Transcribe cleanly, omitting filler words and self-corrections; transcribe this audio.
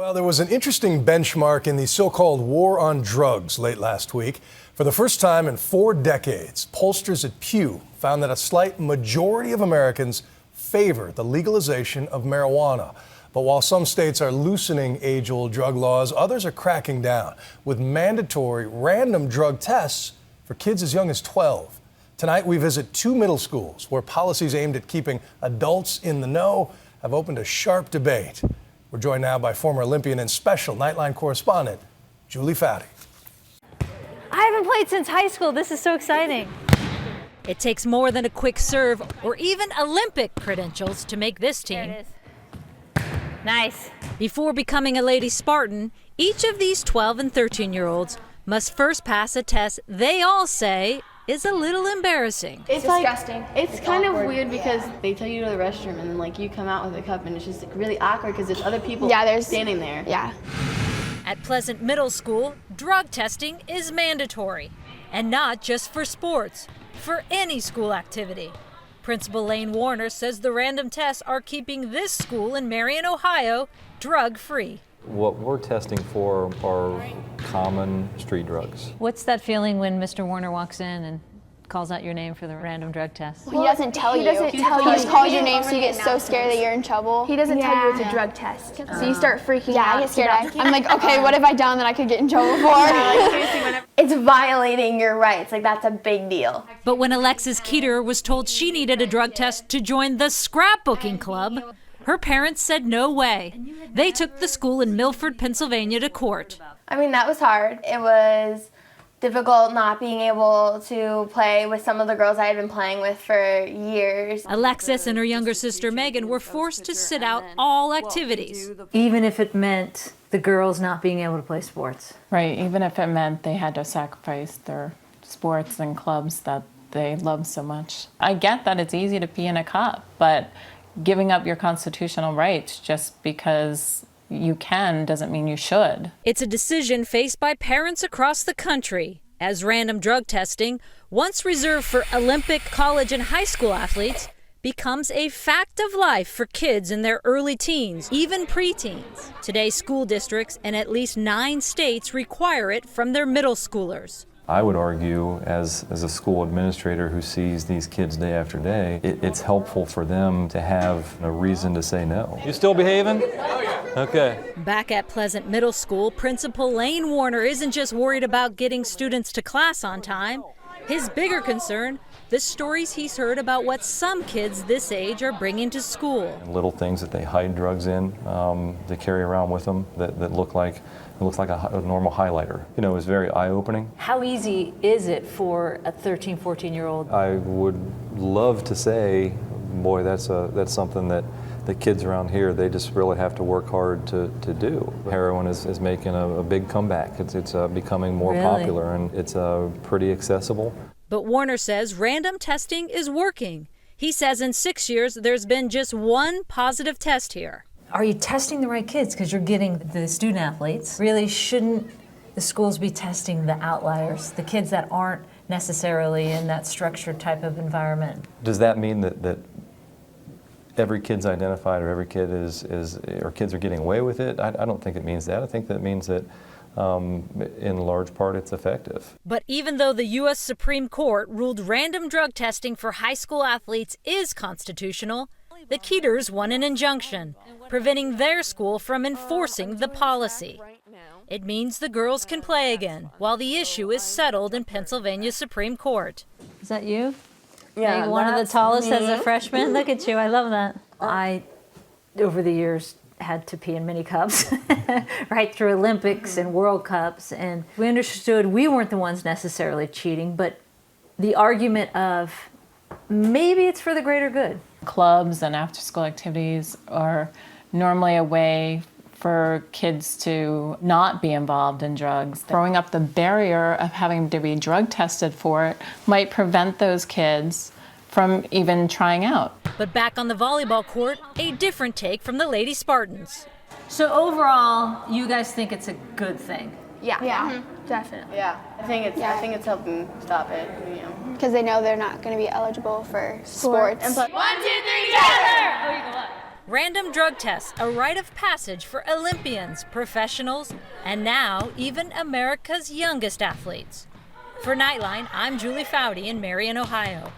Well, there was an interesting benchmark in the so-called war on drugs late last week. For the first time in 4 decades, pollsters at Pew found that a slight majority of Americans favor the legalization of marijuana. But while some states are loosening age-old drug laws, others are cracking down with mandatory random drug tests for kids as young as 12. Tonight, we visit 2 middle schools where policies aimed at keeping adults in the know have opened a sharp debate. We're joined now by former Olympian and special Nightline correspondent, Julie Foudy. I haven't played since high school. This is so exciting. It takes more than a quick serve or even Olympic credentials to make this team. There it is. Nice. Before becoming a Lady Spartan, each of these 12 and 13-year-olds must first pass a test they all say is a little embarrassing. It's disgusting. It's kind of weird because they tell you to go to the restroom and then you come out with a cup and it's just really awkward because there's other people standing there. Yeah. At Pleasant Middle School, drug testing is mandatory, and not just for sports, for any school activity. Principal Lane Warner says the random tests are keeping this school in Marion, Ohio, drug-free. What we're testing for are common street drugs. What's that feeling when Mr. Warner walks in and calls out your name for the random drug test? Well, he doesn't tell you. He just calls your name, so you get so scared that you're in trouble. He doesn't tell you it's a drug test. So you start freaking out. Yeah, I get scared. I'm like, okay, what have I done that I could get in trouble for? It's violating your rights. Like, that's a big deal. But when Alexis Keeter was told she needed a drug test to join the scrapbooking club, her parents said no way. They took the school in Milford, Pennsylvania to court. I mean, that was hard. It was difficult not being able to play with some of the girls I had been playing with for years. Alexis and her younger sister Megan were forced to sit out all activities. Even if it meant the girls not being able to play sports. Right, even if it meant they had to sacrifice their sports and clubs that they love so much. I get that it's easy to pee in a cup, but giving up your constitutional rights just because you can doesn't mean you should. It's a decision faced by parents across the country, as random drug testing, once reserved for Olympic, college, and high school athletes, becomes a fact of life for kids in their early teens, even preteens. Today, school districts in at least 9 states require it from their middle schoolers. I would argue, as a school administrator who sees these kids day after day, it's helpful for them to have a reason to say no. You still behaving? Okay. Back at Pleasant Middle School, Principal Lane Warner isn't just worried about getting students to class on time. His bigger concern, the stories he's heard about what some kids this age are bringing to school. Little things that they hide drugs in, they carry around with them that look like a normal highlighter. You know, it's very eye-opening. How easy is it for a 13, 14-year-old? I would love to say, boy, that's something that the kids around here, they just really have to work hard to do. Heroin is making a big comeback. It's becoming more popular, and it's pretty accessible. But Warner says random testing is working. He says in 6 years, there's been just 1 positive test here. Are you testing the right kids? Because you're getting the student athletes. Really, shouldn't the schools be testing the outliers, the kids that aren't necessarily in that structured type of environment? Does that mean that every kid's identified, or every kid or kids are getting away with it? I don't think it means that. I think that means that in large part it's effective. But even though the U.S. Supreme Court ruled random drug testing for high school athletes is constitutional, the Keeters won an injunction, preventing their school from enforcing the policy. It means the girls can play again, while the issue is settled in Pennsylvania Supreme Court. Is that you? Yeah, Being one of the tallest as a freshman? Look at you, I love that. I, over the years, had to pee in mini cups, right through Olympics and World Cups, and we understood we weren't the ones necessarily cheating, but the argument of maybe it's for the greater good. Clubs and after-school activities are normally a way for kids to not be involved in drugs. Throwing up the barrier of having to be drug tested for it might prevent those kids from even trying out. But back on the volleyball court, a different take from the Lady Spartans. So overall, you guys think it's a good thing? Yeah. Yeah, Definitely. Yeah, I think it's helping stop it. You know. because they know they're not going to be eligible for sports. And plus, 1, 2, 3, together! Random drug tests, a rite of passage for Olympians, professionals, and now even America's youngest athletes. For Nightline, I'm Julie Foudy in Marion, Ohio.